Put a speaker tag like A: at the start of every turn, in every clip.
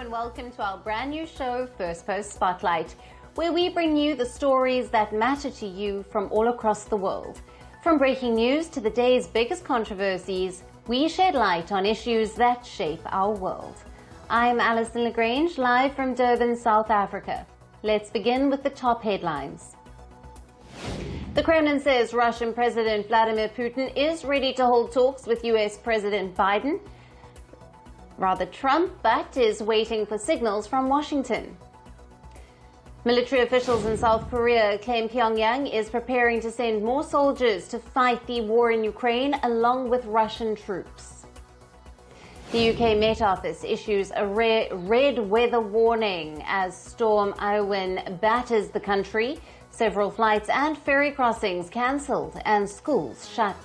A: and welcome to our brand new show, Firstpost Spotlight, where we bring you the stories that matter to you from all across the world. From breaking news to the day's biggest controversies, we shed light on issues that shape our world. I'm Alison Lagrange, live from Durban, South Africa. Let's begin with the top headlines. The Kremlin says Russian President Vladimir Putin is ready to hold talks with US President Trump, but is waiting for signals from Washington. Military officials in South Korea claim Pyongyang is preparing to send more soldiers to fight the war in Ukraine along with Russian troops. The UK Met Office issues a red weather warning as Storm Irwin batters the country. Several flights and ferry crossings cancelled and schools shut.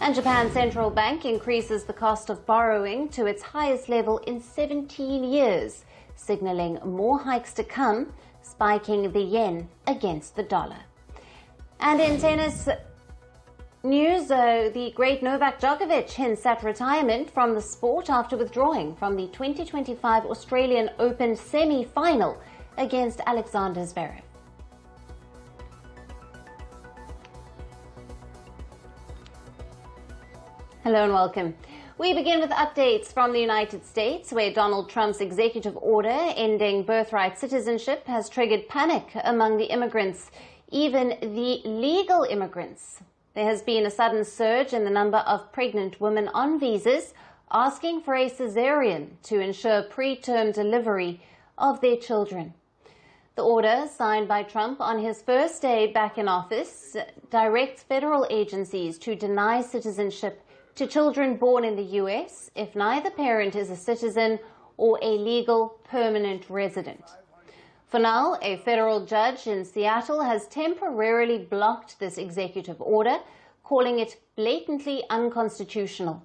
A: And Japan's central bank increases the cost of borrowing to its highest level in 17 years, signaling more hikes to come, spiking the yen against the dollar. And in tennis news, the great Novak Djokovic hints at retirement from the sport after withdrawing from the 2025 Australian Open semi-final against Alexander Zverev. Hello and welcome. We begin with updates from the United States, where Donald Trump's executive order ending birthright citizenship has triggered panic among the immigrants, even the legal immigrants. There has been a sudden surge in the number of pregnant women on visas asking for a cesarean to ensure preterm delivery of their children. The order, signed by Trump on his first day back in office, directs federal agencies to deny citizenship to children born in the US if neither parent is a citizen or a legal permanent resident. For now, a federal judge in Seattle has temporarily blocked this executive order, calling it blatantly unconstitutional.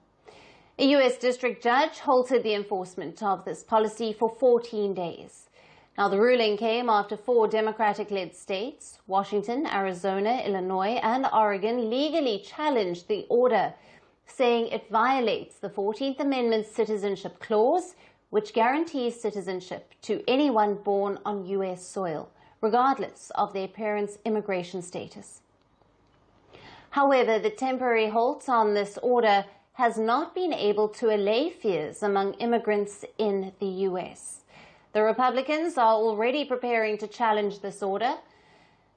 A: A US district judge halted the enforcement of this policy for 14 days. Now, the ruling came after 4 Democratic-led states, Washington, Arizona, Illinois, and Oregon, legally challenged the order, saying it violates the 14th Amendment's Citizenship Clause, which guarantees citizenship to anyone born on US soil, regardless of their parents' immigration status. However, the temporary halt on this order has not been able to allay fears among immigrants in the US. The Republicans are already preparing to challenge this order.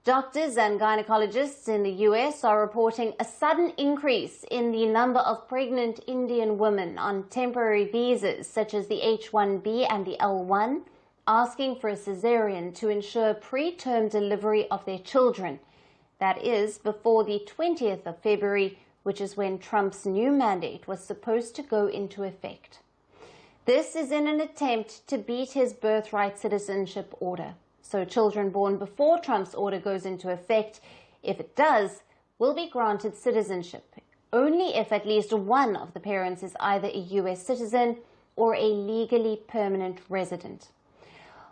A: Doctors and gynaecologists in the US are reporting a sudden increase in the number of pregnant Indian women on temporary visas such as the H-1B and the L-1, asking for a cesarean to ensure preterm delivery of their children. That is, before the 20th of February, which is when Trump's new mandate was supposed to go into effect. This is in an attempt to beat his birthright citizenship order. So children born before Trump's order goes into effect, if it does, will be granted citizenship, only if at least one of the parents is either a US citizen or a legally permanent resident.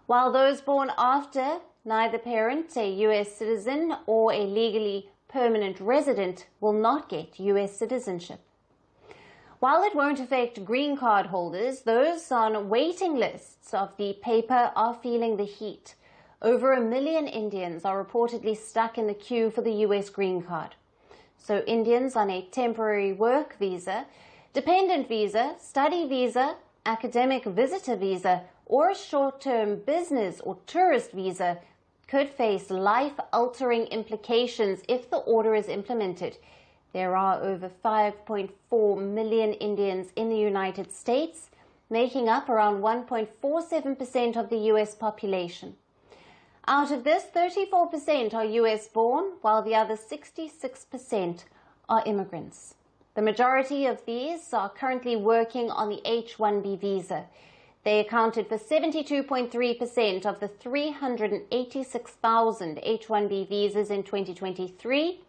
A: While those born after neither parent, a US citizen or a legally permanent resident, will not get US citizenship. While it won't affect green card holders, those on waiting lists of the paper are feeling the heat. Over 1 million Indians are reportedly stuck in the queue for the US green card. So Indians on a temporary work visa, dependent visa, study visa, academic visitor visa, or a short-term business or tourist visa could face life-altering implications if the order is implemented. There are over 5.4 million Indians in the United States, making up around 1.47% of the US population. Out of this, 34% are US born, while the other 66% are immigrants. The majority of these are currently working on the H-1B visa. They accounted for 72.3% of the 386,000 H-1B visas in 2023,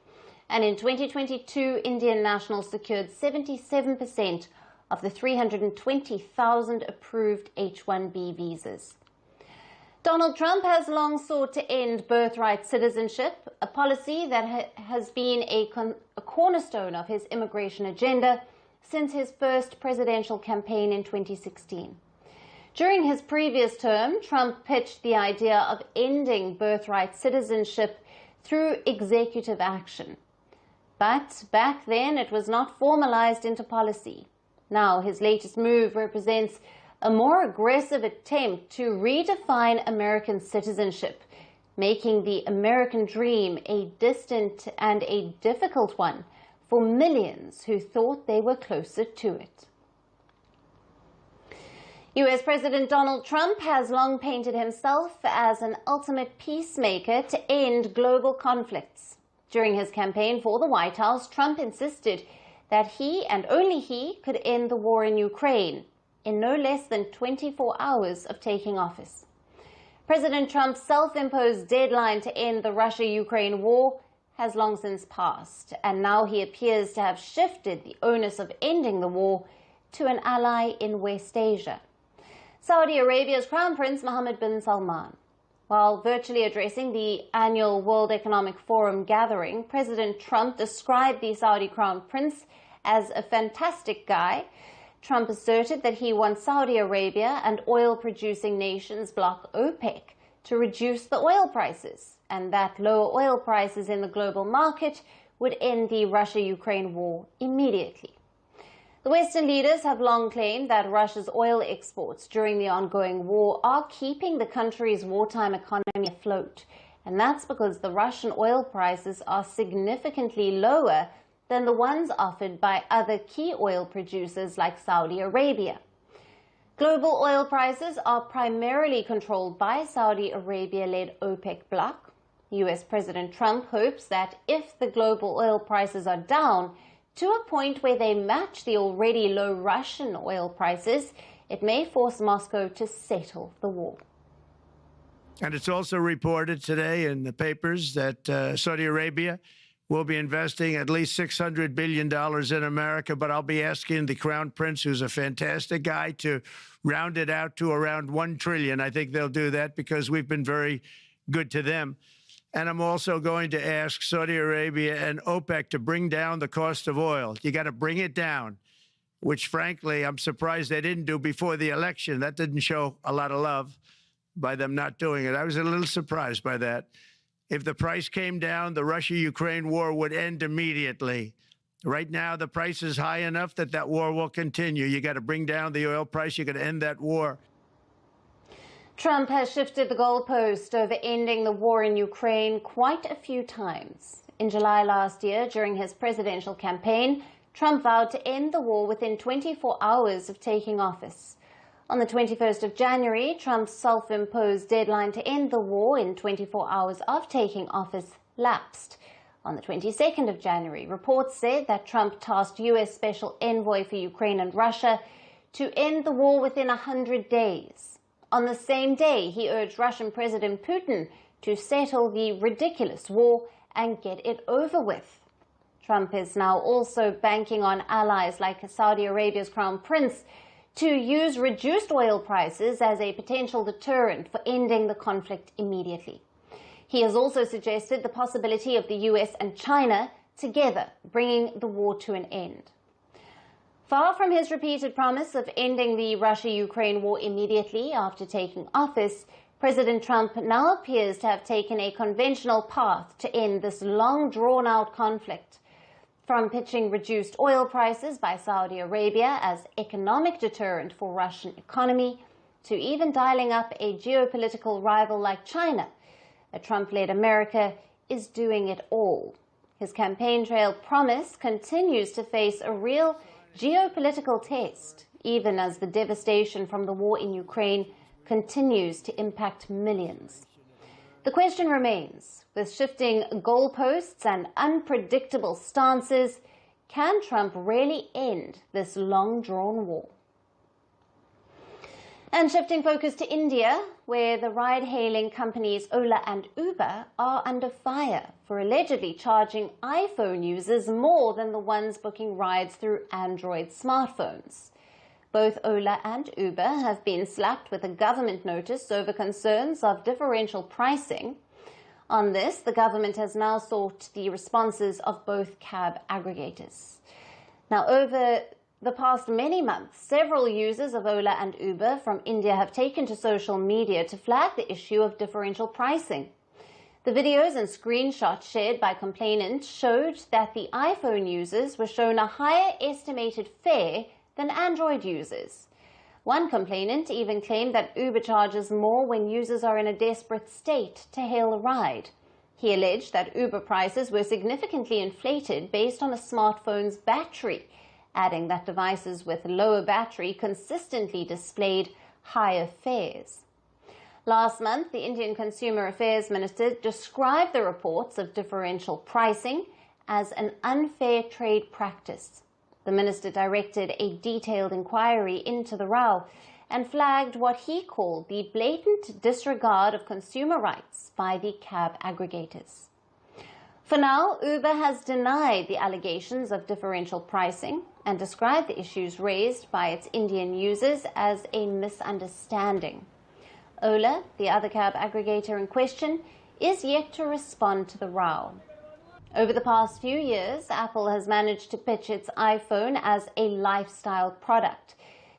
A: and in 2022, Indian nationals secured 77% of the 320,000 approved H-1B visas. Donald Trump has long sought to end birthright citizenship, a policy that has been a cornerstone of his immigration agenda since his first presidential campaign in 2016. During his previous term, Trump pitched the idea of ending birthright citizenship through executive action. But back then, it was not formalized into policy. Now, his latest move represents a more aggressive attempt to redefine American citizenship, making the American dream a distant and a difficult one for millions who thought they were closer to it. US President Donald Trump has long painted himself as an ultimate peacemaker to end global conflicts. During his campaign for the White House, Trump insisted that he and only he could end the war in Ukraine in no less than 24 hours of taking office. President Trump's self-imposed deadline to end the Russia-Ukraine war has long since passed, and now he appears to have shifted the onus of ending the war to an ally in West Asia. Saudi Arabia's Crown Prince Mohammed bin Salman. While virtually addressing the annual World Economic Forum gathering, President Trump described the Saudi Crown Prince as a fantastic guy. Trump asserted that he wants Saudi Arabia and oil-producing nations bloc OPEC to reduce the oil prices, and that lower oil prices in the global market would end the Russia-Ukraine war immediately. The Western leaders have long claimed that Russia's oil exports during the ongoing war are keeping the country's wartime economy afloat, and that's because the Russian oil prices are significantly lower than the ones offered by other key oil producers like Saudi Arabia. Global oil prices are primarily controlled by Saudi Arabia-led OPEC bloc. US President Trump hopes that if the global oil prices are down to a point where they match the already low Russian oil prices, it may force Moscow to settle the war.
B: And it's also reported today in the papers that Saudi Arabia will be investing at least $600 billion in America, but I'll be asking the Crown Prince, who's a fantastic guy, to round it out to around $1 trillion. I think they'll do that because we've been very good to them. And I'm also going to ask Saudi Arabia and OPEC to bring down the cost of oil. You got to bring it down, which, frankly, I'm surprised they didn't do before the election. That didn't show a lot of love by them not doing it. I was a little surprised by that. If the price came down, the Russia-Ukraine war would end immediately. Right now, the price is high enough that that war will continue. You got to bring down the oil price. You got to end that war.
A: Trump has shifted the goalpost over ending the war in Ukraine quite a few times. In July last year, during his presidential campaign, Trump vowed to end the war within 24 hours of taking office. On the 21st of January, Trump's self-imposed deadline to end the war in 24 hours of taking office lapsed. On the 22nd of January, reports said that Trump tasked U.S. Special Envoy for Ukraine and Russia to end the war within 100 days. On the same day, he urged Russian President Putin to settle the ridiculous war and get it over with. Trump is now also banking on allies like Saudi Arabia's Crown Prince to use reduced oil prices as a potential deterrent for ending the conflict immediately. He has also suggested the possibility of the US and China together bringing the war to an end. Far from his repeated promise of ending the Russia-Ukraine war immediately after taking office, President Trump now appears to have taken a conventional path to end this long drawn-out conflict. From pitching reduced oil prices by Saudi Arabia as economic deterrent for Russian economy, to even dialing up a geopolitical rival like China, a Trump-led America is doing it all. His campaign trail promise continues to face a real geopolitical test, even as the devastation from the war in Ukraine continues to impact millions. The question remains, with shifting goalposts and unpredictable stances, can Trump really end this long-drawn war? And shifting focus to India, where the ride-hailing companies Ola and Uber are under fire for allegedly charging iPhone users more than the ones booking rides through Android smartphones. Both Ola and Uber have been slapped with a government notice over concerns of differential pricing. On this, the government has now sought the responses of both cab aggregators. Now, over the past many months, several users of Ola and Uber from India have taken to social media to flag the issue of differential pricing. The videos and screenshots shared by complainants showed that the iPhone users were shown a higher estimated fare than Android users. One complainant even claimed that Uber charges more when users are in a desperate state to hail a ride. He alleged that Uber prices were significantly inflated based on a smartphone's battery, adding that devices with lower battery consistently displayed higher fares. Last month, the Indian Consumer Affairs Minister described the reports of differential pricing as an unfair trade practice. The minister directed a detailed inquiry into the row and flagged what he called the blatant disregard of consumer rights by the cab aggregators. For now, Uber has denied the allegations of differential pricing and described the issues raised by its Indian users as a misunderstanding. Ola, the other cab aggregator in question, is yet to respond to the row. Over the past few years, Apple has managed to pitch its iPhone as a lifestyle product.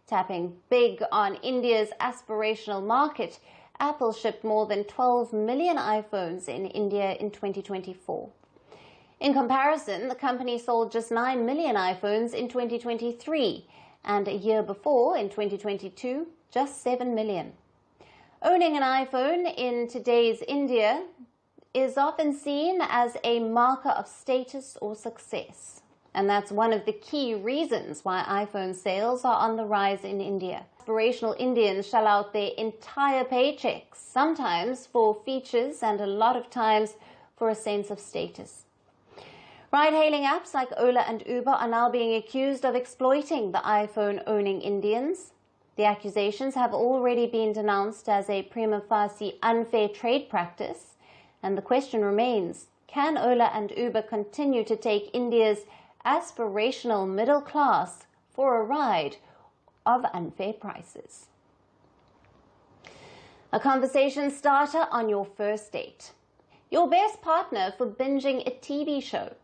A: Tapping big on India's aspirational market, Apple shipped more than 12 million iPhones in India in 2024. In comparison, the company sold just 9 million iPhones in 2023, and a year before, in 2022, just 7 million. Owning an iPhone in today's India is often seen as a marker of status or success. And that's one of the key reasons why iPhone sales are on the rise in India. Aspirational Indians shell out their entire paychecks, sometimes for features and a lot of times for a sense of status. Ride-hailing apps like Ola and Uber are now being accused of exploiting the iPhone-owning Indians. The accusations have already been denounced as a prima facie unfair trade practice, and the question remains, can Ola and Uber continue to take India's aspirational middle class for a ride of unfair prices? A conversation starter on your first date. Your best partner for binging a TV show.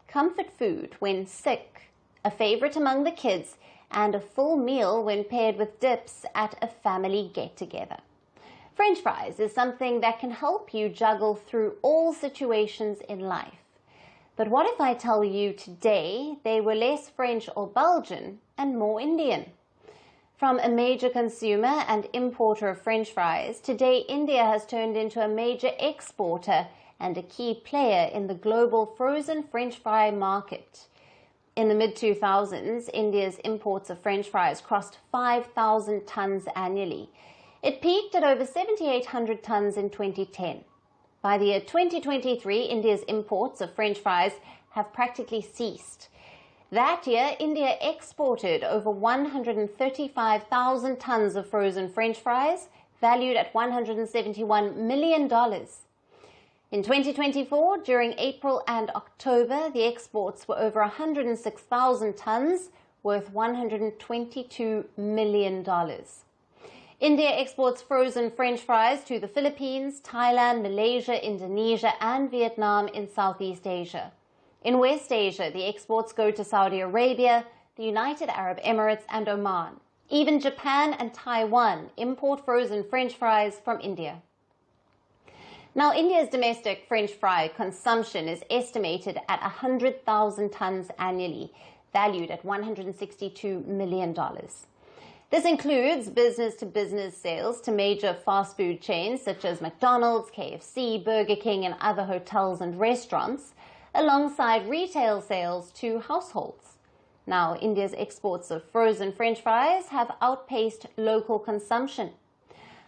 A: Comfort food when sick. A favorite among the kids, and a full meal when paired with dips at a family get-together. French fries is something that can help you juggle through all situations in life. But what if I tell you today they were less French or Belgian and more Indian? From a major consumer and importer of French fries, today India has turned into a major exporter and a key player in the global frozen French fry market. In the mid-2000s, India's imports of French fries crossed 5,000 tons annually. It peaked at over 7,800 tons in 2010. By the year 2023, India's imports of French fries have practically ceased. That year, India exported over 135,000 tons of frozen French fries, valued at $171 million. In 2024, during April and October, the exports were over 106,000 tons, worth $122 million. India exports frozen French fries to the Philippines, Thailand, Malaysia, Indonesia, and Vietnam in Southeast Asia. In West Asia, the exports go to Saudi Arabia, the United Arab Emirates, and Oman. Even Japan and Taiwan import frozen French fries from India. Now, India's domestic French fry consumption is estimated at 100,000 tons annually, valued at $162 million. This includes business-to-business sales to major fast food chains such as McDonald's, KFC, Burger King, and other hotels and restaurants, alongside retail sales to households. Now, India's exports of frozen French fries have outpaced local consumption.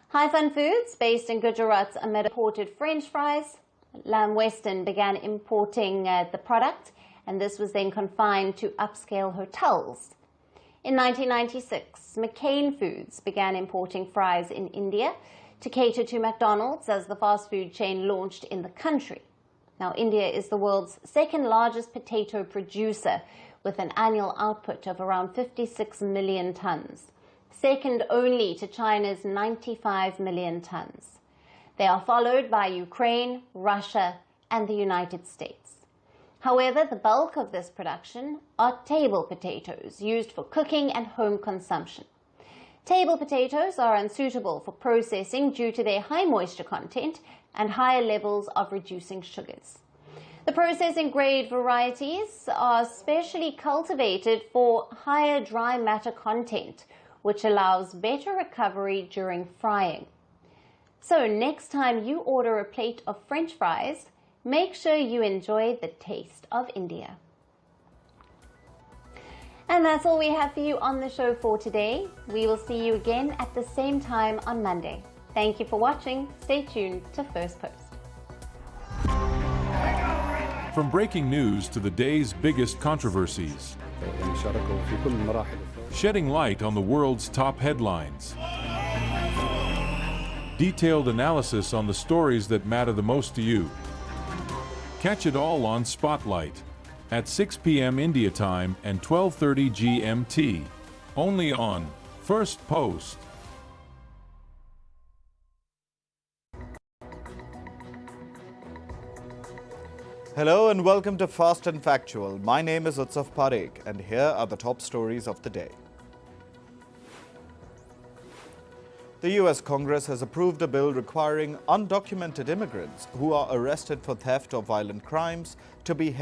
A: Hi-Fun Foods, based in Gujarat's imported French fries. Lamb Weston began importing the product, and this was then confined to upscale hotels. In 1996, McCain Foods began importing fries in India to cater to McDonald's as the fast food chain launched in the country. Now, India is the world's second largest potato producer with an annual output of around 56 million tons, second only to China's 95 million tons. They are followed by Ukraine, Russia, and the United States. However, the bulk of this production are table potatoes used for cooking and home consumption. Table potatoes are unsuitable for processing due to their high moisture content and higher levels of reducing sugars. The processing grade varieties are specially cultivated for higher dry matter content, which allows better recovery during frying. So next time you order a plate of French fries, make sure you enjoy the taste of India. And that's all we have for you on the show for today. We will see you again at the same time on Monday. Thank you for watching. Stay tuned to Firstpost.
C: From breaking news to the day's biggest controversies, shedding light on the world's top headlines, detailed analysis on the stories that matter the most to you. Catch it all on Spotlight at 6 p.m. India time and 12:30 GMT, only on Firstpost.
D: Hello and welcome to Fast and Factual. My name is Utsav Parekh and here are the top stories of the day. The US Congress has approved a bill requiring undocumented immigrants who are arrested for theft or violent crimes to be held